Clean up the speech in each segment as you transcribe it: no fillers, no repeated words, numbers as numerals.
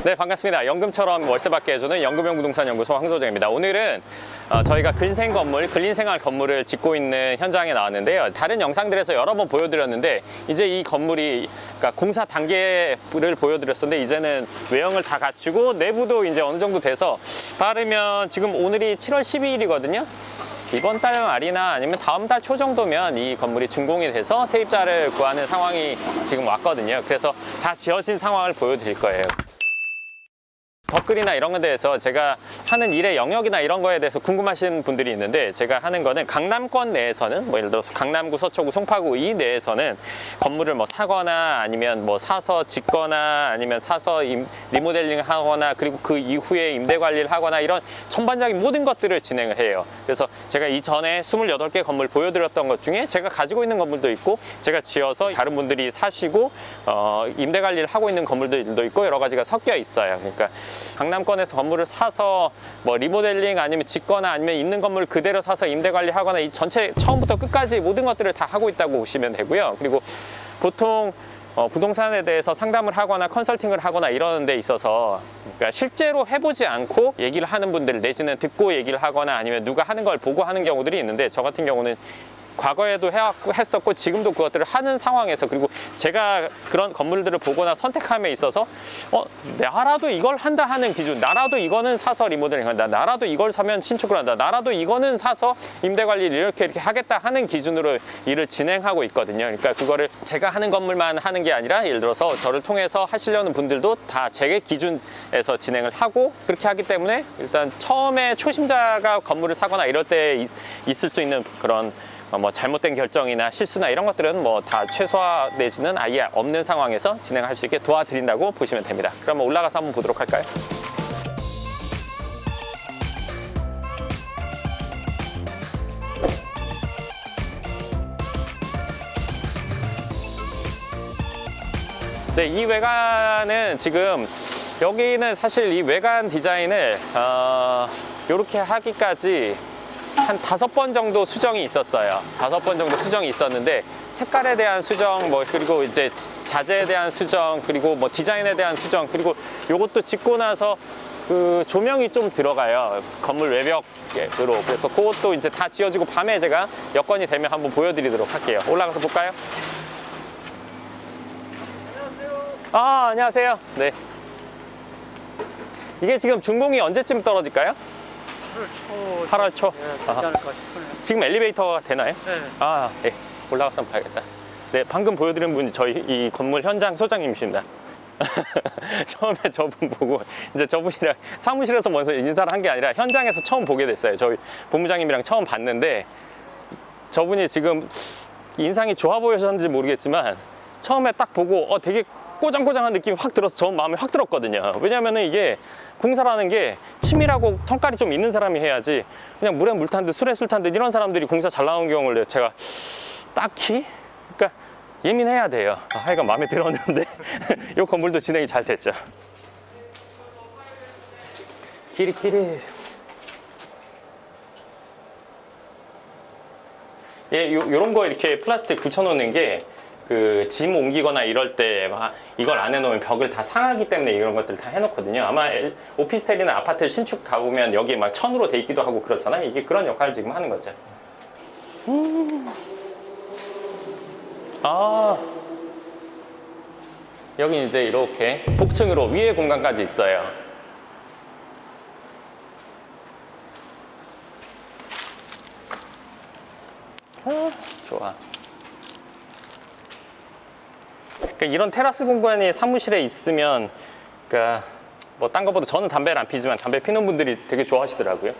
네, 반갑습니다. 연금처럼 월세받게 해주는 연금형 부동산 연구소 황소정입니다. 오늘은 저희가 근린생활 건물을 짓고 있는 현장에 나왔는데요. 다른 영상들에서 여러 번 보여드렸는데 이제 이 건물이 그러니까 공사 단계를 보여드렸었는데 이제는 외형을 다 갖추고 내부도 이제 어느 정도 돼서 빠르면 지금 오늘이 7월 12일이거든요. 이번 달 말이나 아니면 다음 달 초 정도면 이 건물이 준공이 돼서 세입자를 구하는 상황이 지금 왔거든요. 그래서 다 지어진 상황을 보여드릴 거예요. 덧글이나 이런 거에 대해서 제가 하는 일의 영역이나 이런 거에 대해서 궁금하신 분들이 있는데, 제가 하는 거는 강남권 내에서는 뭐 예를 들어서 강남구, 서초구, 송파구 이 내에서는 건물을 뭐 사거나 아니면 뭐 사서 짓거나 아니면 사서 리모델링 하거나 그리고 그 이후에 임대 관리를 하거나 이런 전반적인 모든 것들을 진행을 해요. 그래서 제가 이전에 28개 건물 보여드렸던 것 중에 제가 가지고 있는 건물도 있고 제가 지어서 다른 분들이 사시고 임대 관리를 하고 있는 건물들도 있고 여러 가지가 섞여 있어요. 그러니까 강남권에서 건물을 사서 뭐 리모델링 아니면 짓거나 아니면 있는 건물을 그대로 사서 임대 관리하거나 이 전체 처음부터 끝까지 모든 것들을 다 하고 있다고 보시면 되고요. 그리고 보통 부동산에 대해서 상담을 하거나 컨설팅을 하거나 이러는 데 있어서 그러니까 실제로 해보지 않고 얘기를 하는 분들 내지는 듣고 얘기를 하거나 아니면 누가 하는 걸 보고 하는 경우들이 있는데, 저 같은 경우는 과거에도 했었고 지금도 그것들을 하는 상황에서, 그리고 제가 그런 건물들을 보거나 선택함에 있어서 나라도 이걸 한다 하는 기준, 나라도 이거는 사서 리모델링 한다, 나라도 이걸 사면 신축을 한다, 나라도 이거는 사서 임대관리를 이렇게 하겠다 하는 기준으로 일을 진행하고 있거든요. 그러니까 그거를 제가 하는 건물만 하는 게 아니라 예를 들어서 저를 통해서 하시려는 분들도 다 제 기준에서 진행을 하고 그렇게 하기 때문에 일단 처음에 초심자가 건물을 사거나 이럴 때 있을 수 있는 그런 뭐 잘못된 결정이나 실수나 이런 것들은 뭐 다 최소화 내지는 아예 없는 상황에서 진행할 수 있게 도와드린다고 보시면 됩니다. 그러면 올라가서 한번 보도록 할까요? 네, 이 외관은 지금 여기는 사실 이 외관 디자인을 이렇게 하기까지 한 5번 정도 수정이 있었어요. 5번 정도 수정이 있었는데 색깔에 대한 수정, 뭐 그리고 이제 자재에 대한 수정, 그리고 뭐 디자인에 대한 수정, 그리고 요것도 짓고 나서 그 조명이 좀 들어가요. 건물 외벽으로. 그래서 그것도 이제 다 지어지고 밤에 제가 여건이 되면 한번 보여드리도록 할게요. 올라가서 볼까요? 아, 안녕하세요. 네. 이게 지금 준공이 언제쯤 떨어질까요? 8월 초. 네, 괜찮을 것 싶어요. 지금 엘리베이터가 되나요? 네. 아, 네. 올라가서 한번 봐야겠다. 네, 방금 보여드린 분이 저희 이 건물 현장 소장님이십니다. 처음에 저분 보고 이제 저분이랑 사무실에서 먼저 인사를 한 게 아니라 현장에서 처음 보게 됐어요. 저희 본부장님이랑 처음 봤는데 저분이 지금 인상이 좋아 보이셨는지 모르겠지만 처음에 딱 보고 되게 꼬장꼬장한 느낌이 확 들어서 저 마음에 확 들었거든요. 왜냐면은 이게 공사라는 게 치밀하고 성깔이 좀 있는 사람이 해야지, 그냥 물에 물 탄 듯 술에 술 탄 듯 이런 사람들이 공사 잘 나오는 경우를 제가 딱히 그러니까 예민해야 돼요. 하여간 마음에 들었는데 이 건물도 진행이 잘 됐죠. 끼리끼리. 예, 요런 거 이렇게 플라스틱 붙여놓는 게 그 짐 옮기거나 이럴 때 이걸 안 해놓으면 벽을 다 상하기 때문에 이런 것들 다 해놓거든요. 아마 오피스텔이나 아파트 신축 가보면 여기에 막 천으로 돼 있기도 하고 그렇잖아요. 이게 그런 역할을 지금 하는 거죠. 아, 여기 이제 이렇게 복층으로 위에 공간까지 있어요. 좋아. 그러니까 이런 테라스 공간이 사무실에 있으면, 그러니까 뭐 딴 거보다 저는 담배를 안 피지만 담배 피는 분들이 되게 좋아하시더라고요.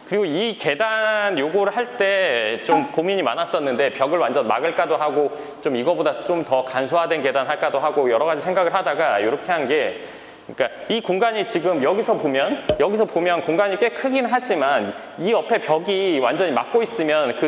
그리고 이 계단 요거를 할 때 좀 고민이 많았었는데 벽을 완전 막을까도 하고 좀 이거보다 좀 더 간소화된 계단 할까도 하고 여러 가지 생각을 하다가 이렇게 한 게, 그러니까 이 공간이 지금 여기서 보면 공간이 꽤 크긴 하지만 이 옆에 벽이 완전히 막고 있으면 그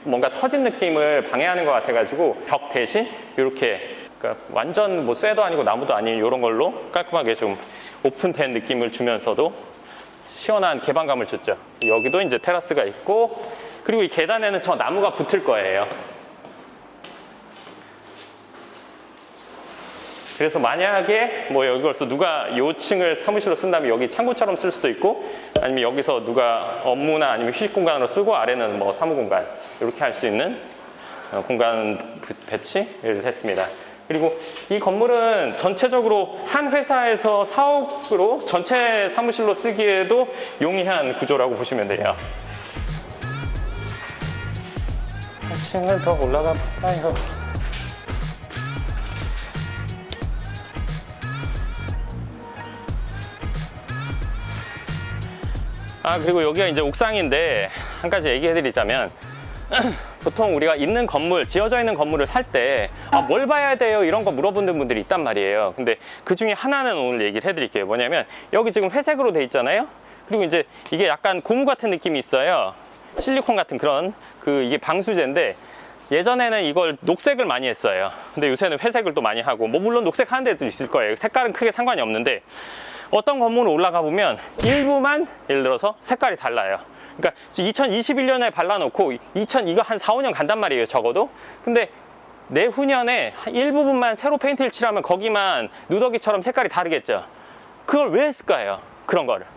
뭔가 터진 느낌을 방해하는 것 같아가지고 벽 대신 이렇게, 그러니까 완전 뭐 쇠도 아니고 나무도 아닌 이런 걸로 깔끔하게 좀 오픈된 느낌을 주면서도 시원한 개방감을 줬죠. 여기도 이제 테라스가 있고, 그리고 이 계단에는 저 나무가 붙을 거예요. 그래서 만약에 뭐 여기서 누가 요 층을 사무실로 쓴다면 여기 창고처럼 쓸 수도 있고, 아니면 여기서 누가 업무나 아니면 휴식 공간으로 쓰고 아래는 뭐 사무 공간 이렇게 할 수 있는 공간 배치를 했습니다. 그리고 이 건물은 전체적으로 한 회사에서 사옥으로 전체 사무실로 쓰기에도 용이한 구조라고 보시면 돼요. 한 층을 더 올라가 볼까요? 그리고 여기가 이제 옥상인데 한 가지 얘기해 드리자면 보통 우리가 있는 건물, 지어져 있는 건물을 살 때 뭘 봐야 돼요? 이런 거 물어보는 분들이 있단 말이에요. 근데 그 중에 하나는 오늘 얘기를 해 드릴게요. 뭐냐면 여기 지금 회색으로 돼 있잖아요. 그리고 이제 이게 약간 고무 같은 느낌이 있어요. 실리콘 같은 그런 이게 방수제인데 예전에는 이걸 녹색을 많이 했어요. 근데 요새는 회색을 또 많이 하고, 뭐 물론 녹색 하는 데도 있을 거예요. 색깔은 크게 상관이 없는데 어떤 건물을 올라가 보면 일부만 예를 들어서 색깔이 달라요. 그러니까 2021년에 발라놓고 이거 한 4, 5년 간단 말이에요, 적어도. 근데 내후년에 일부분만 새로 페인트를 칠하면 거기만 누더기처럼 색깔이 다르겠죠. 그걸 왜 했을까요? 그런 거를.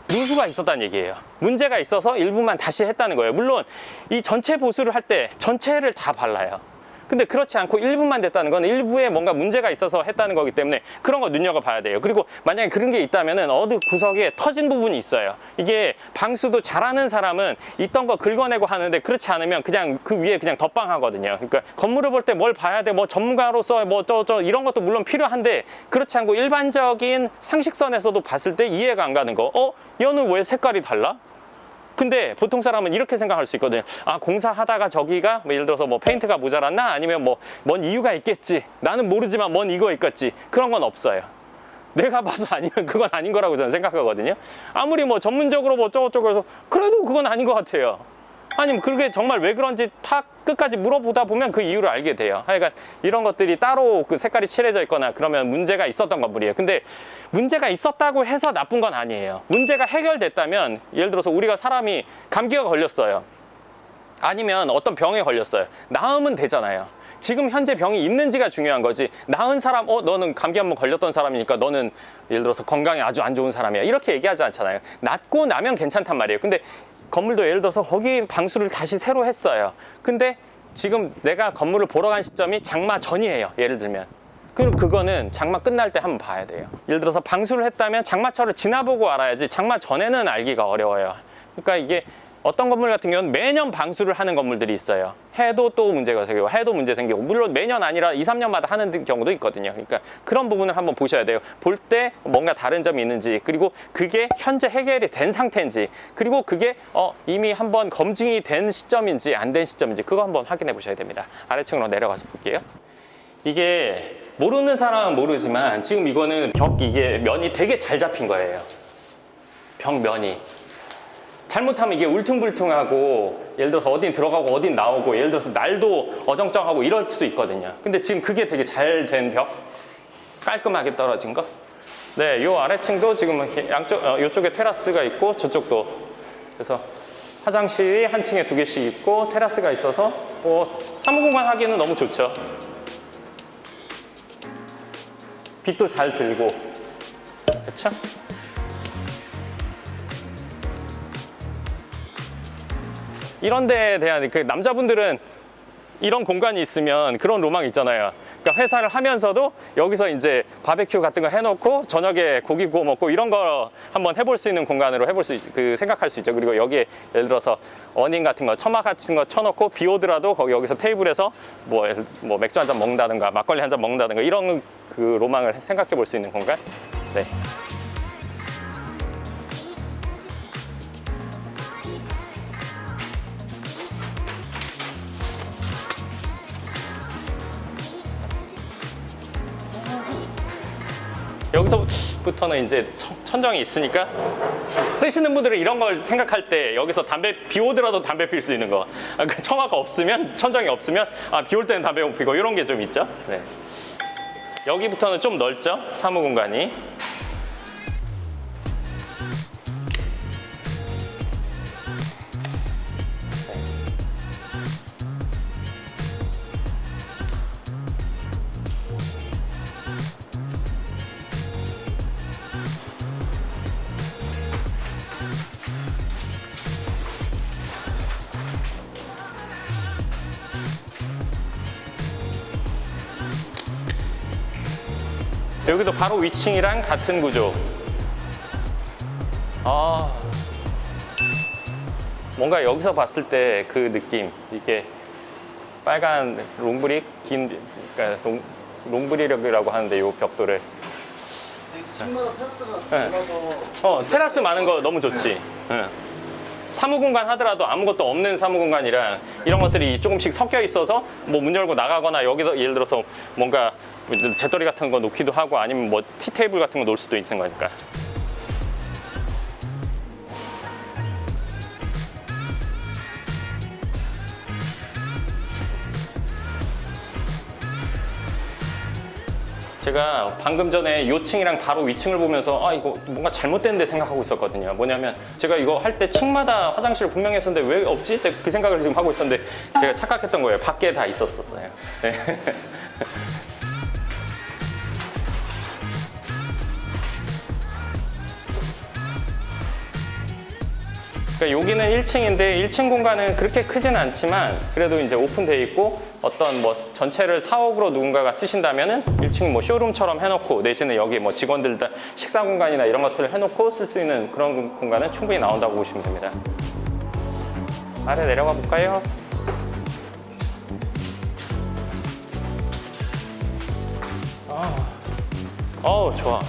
누수가 있었다는 얘기예요. 문제가 있어서 일부만 다시 했다는 거예요. 물론 이 전체 보수를 할 때 전체를 다 발라요. 근데 그렇지 않고 일부만 됐다는 건 일부에 뭔가 문제가 있어서 했다는 거기 때문에 그런 거 눈여겨봐야 돼요. 그리고 만약에 그런 게 있다면은 어느 구석에 터진 부분이 있어요. 이게 방수도 잘하는 사람은 있던 거 긁어내고 하는데, 그렇지 않으면 그냥 그 위에 그냥 덧방하거든요. 그러니까 건물을 볼 때 뭘 봐야 돼, 뭐 전문가로서 뭐 이런 것도 물론 필요한데, 그렇지 않고 일반적인 상식선에서도 봤을 때 이해가 안 가는 거. 얘는 왜 색깔이 달라? 근데 보통 사람은 이렇게 생각할 수 있거든요. 공사하다가 저기가 뭐 예를 들어서 뭐 페인트가 모자랐나, 아니면 뭐 뭔 이유가 있겠지, 나는 모르지만 뭔 이유가 있겠지. 그런 건 없어요. 내가 봐서 아니면 그건 아닌 거라고 저는 생각하거든요. 아무리 뭐 전문적으로 뭐 어쩌고저쩌고 해서 그래도 그건 아닌 것 같아요. 아니면 그게 정말 왜 그런지 끝까지 물어보다 보면 그 이유를 알게 돼요. 하여간 이런 것들이 따로 그 색깔이 칠해져 있거나 그러면 문제가 있었던 건물이에요. 근데 문제가 있었다고 해서 나쁜 건 아니에요. 문제가 해결됐다면, 예를 들어서 우리가 사람이 감기가 걸렸어요. 아니면 어떤 병에 걸렸어요. 나으면 되잖아요. 지금 현재 병이 있는지가 중요한 거지, 나은 사람, 너는 감기 한번 걸렸던 사람이니까 너는 예를 들어서 건강이 아주 안 좋은 사람이야, 이렇게 얘기하지 않잖아요. 낫고 나면 괜찮단 말이에요. 근데 건물도 예를 들어서 거기 방수를 다시 새로 했어요. 근데 지금 내가 건물을 보러 간 시점이 장마 전이에요, 예를 들면. 그럼 그거는 장마 끝날 때 한번 봐야 돼요. 예를 들어서 방수를 했다면 장마철을 지나보고 알아야지 장마 전에는 알기가 어려워요. 그러니까 이게 어떤 건물 같은 경우는 매년 방수를 하는 건물들이 있어요. 해도 또 문제가 생기고 해도 문제 생기고, 물론 매년 아니라 2, 3년마다 하는 경우도 있거든요. 그러니까 그런 부분을 한번 보셔야 돼요. 볼 때 뭔가 다른 점이 있는지, 그리고 그게 현재 해결이 된 상태인지, 그리고 그게 이미 한번 검증이 된 시점인지 안 된 시점인지, 그거 한번 확인해 보셔야 됩니다. 아래층으로 내려가서 볼게요. 이게 모르는 사람은 모르지만 지금 이거는 이게 면이 되게 잘 잡힌 거예요. 벽면이. 잘못하면 이게 울퉁불퉁하고, 예를 들어서 어딘 들어가고 어딘 나오고, 예를 들어서 날도 어정쩡하고 이럴 수 있거든요. 근데 지금 그게 되게 잘 된 벽, 깔끔하게 떨어진 거. 네, 요 아래층도 지금 양쪽, 요쪽에 테라스가 있고 저쪽도. 그래서 화장실이 한 층에 2개씩 있고 테라스가 있어서 사무공간 하기에는 너무 좋죠. 빛도 잘 들고, 그렇죠? 이런 데에 대한 남자분들은 이런 공간이 있으면 그런 로망이 있잖아요. 그러니까 회사를 하면서도 여기서 이제 바베큐 같은 거 해놓고 저녁에 고기 구워 먹고 이런 거 한번 해볼 수 있는 공간으로 생각할 수 있죠. 그리고 여기에 예를 들어서 어닝 같은 거, 처막 같은 거 쳐놓고 비 오더라도 여기서 테이블에서 뭐 맥주 한 잔 먹는다든가 막걸리 한 잔 먹는다든가 이런 그 로망을 생각해 볼 수 있는 공간. 네. 여기서부터는 이제 천정이 있으니까 쓰시는 분들은 이런 걸 생각할 때 여기서 비 오더라도 담배 필 수 있는 거, 그 청화가 없으면, 천정이 없으면 비 올 때는 담배 못 피고 이런 게 좀 있죠. 네. 여기부터는 좀 넓죠, 사무 공간이. 여기도 바로 위층이랑 같은 구조. 아, 뭔가 여기서 봤을 때 그 느낌, 이게 빨간 롱브릭, 그러니까 롱브릭이라고 하는데 이 벽돌을. 층마다 테라스가 네. 많아서 테라스 많은 거 너무 좋지. 응. 사무공간 하더라도 아무것도 없는 사무공간이랑 이런 것들이 조금씩 섞여 있어서 뭐 문 열고 나가거나 여기서 예를 들어서 뭔가 재떨이 같은 거 놓기도 하고 아니면 뭐 티테이블 같은 거 놓을 수도 있는 거니까. 제가 방금 전에 요 층이랑 바로 위층을 보면서 아 이거 뭔가 잘못됐는데 생각하고 있었거든요. 뭐냐면 제가 이거 할 때 층마다 화장실 분명히 했었는데 왜 없지? 그 생각을 지금 하고 있었는데 제가 착각했던 거예요. 밖에 다 있었어요. 네. 그러니까 여기는 1층인데 1층 공간은 그렇게 크진 않지만 그래도 이제 오픈되어 있고 어떤 뭐 전체를 사옥으로 누군가가 쓰신다면은 1층 뭐 쇼룸처럼 해놓고 내지는 여기 뭐 직원들 다 식사 공간이나 이런 것들을 해놓고 쓸 수 있는 그런 공간은 충분히 나온다고 보시면 됩니다. 아래 내려가 볼까요? 어우 좋아.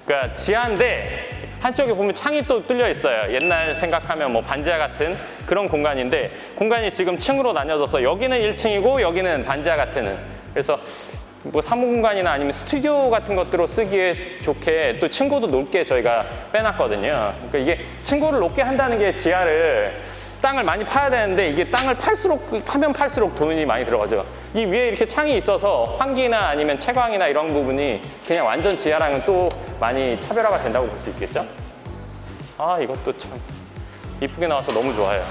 그러니까 지하인데 한쪽에 보면 창이 또 뚫려 있어요. 옛날 생각하면 뭐 반지하 같은 그런 공간인데 공간이 지금 층으로 나뉘어져서 여기는 1층이고 여기는 반지하 같은. 그래서 뭐 사무공간이나 아니면 스튜디오 같은 것들로 쓰기에 좋게 또 층고도 높게 저희가 빼놨거든요. 그러니까 이게 층고를 높게 한다는 게 지하를 땅을 많이 파야 되는데 이게 땅을 파면 팔수록 돈이 많이 들어가죠. 이 위에 이렇게 창이 있어서 환기나 아니면 채광이나 이런 부분이 그냥 완전 지하랑은 또 많이 차별화가 된다고 볼 수 있겠죠. 아 이것도 참 이쁘게 나와서 너무 좋아요.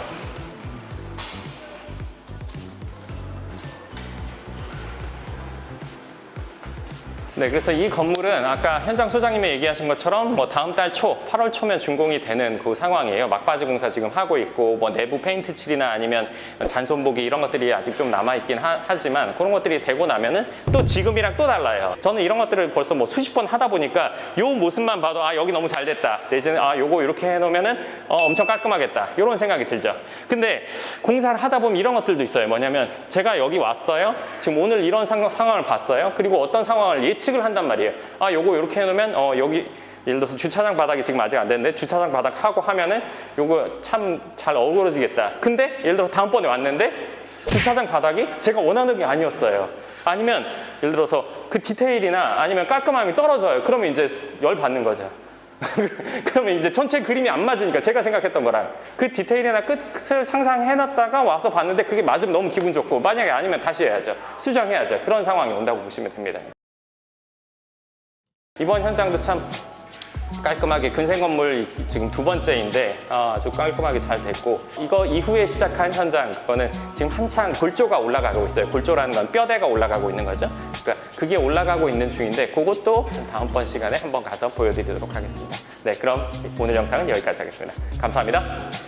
네, 그래서 이 건물은 아까 현장 소장님이 얘기하신 것처럼 뭐 다음 달 초, 8월 초면 준공이 되는 그 상황이에요. 막바지 공사 지금 하고 있고 뭐 내부 페인트 칠이나 아니면 잔손보기 이런 것들이 아직 좀 남아있긴 하지만 그런 것들이 되고 나면은 또 지금이랑 또 달라요. 저는 이런 것들을 벌써 뭐 수십 번 하다 보니까 요 모습만 봐도 아 여기 너무 잘 됐다. 내지는 아 요거 이렇게 해놓으면은 엄청 깔끔하겠다. 이런 생각이 들죠. 근데 공사를 하다 보면 이런 것들도 있어요. 뭐냐면 제가 여기 왔어요. 지금 오늘 이런 상황을 봤어요. 그리고 어떤 상황을 예측을 한단 말이에요. 아 요거 이렇게 해놓으면 여기 예를 들어서 주차장 바닥이 지금 아직 안 됐는데 주차장 바닥 하고 하면은 요거 참 잘 어우러지겠다. 근데 예를 들어 다음번에 왔는데 주차장 바닥이 제가 원하는 게 아니었어요. 아니면 예를 들어서 그 디테일이나 아니면 깔끔함이 떨어져요. 그러면 이제 열 받는 거죠. 그러면 이제 전체 그림이 안 맞으니까 제가 생각했던 거랑 그 디테일이나 끝을 상상해놨다가 와서 봤는데 그게 맞으면 너무 기분 좋고 만약에 아니면 다시 해야죠. 수정해야죠. 그런 상황이 온다고 보시면 됩니다. 이번 현장도 참 깔끔하게 근생 건물 지금 두 번째인데 아주 깔끔하게 잘 됐고 이거 이후에 시작한 현장 그거는 지금 한창 골조가 올라가고 있어요. 골조라는 건 뼈대가 올라가고 있는 거죠. 그러니까 그게 올라가고 있는 중인데 그것도 다음번 시간에 한번 가서 보여드리도록 하겠습니다. 네, 그럼 오늘 영상은 여기까지 하겠습니다. 감사합니다.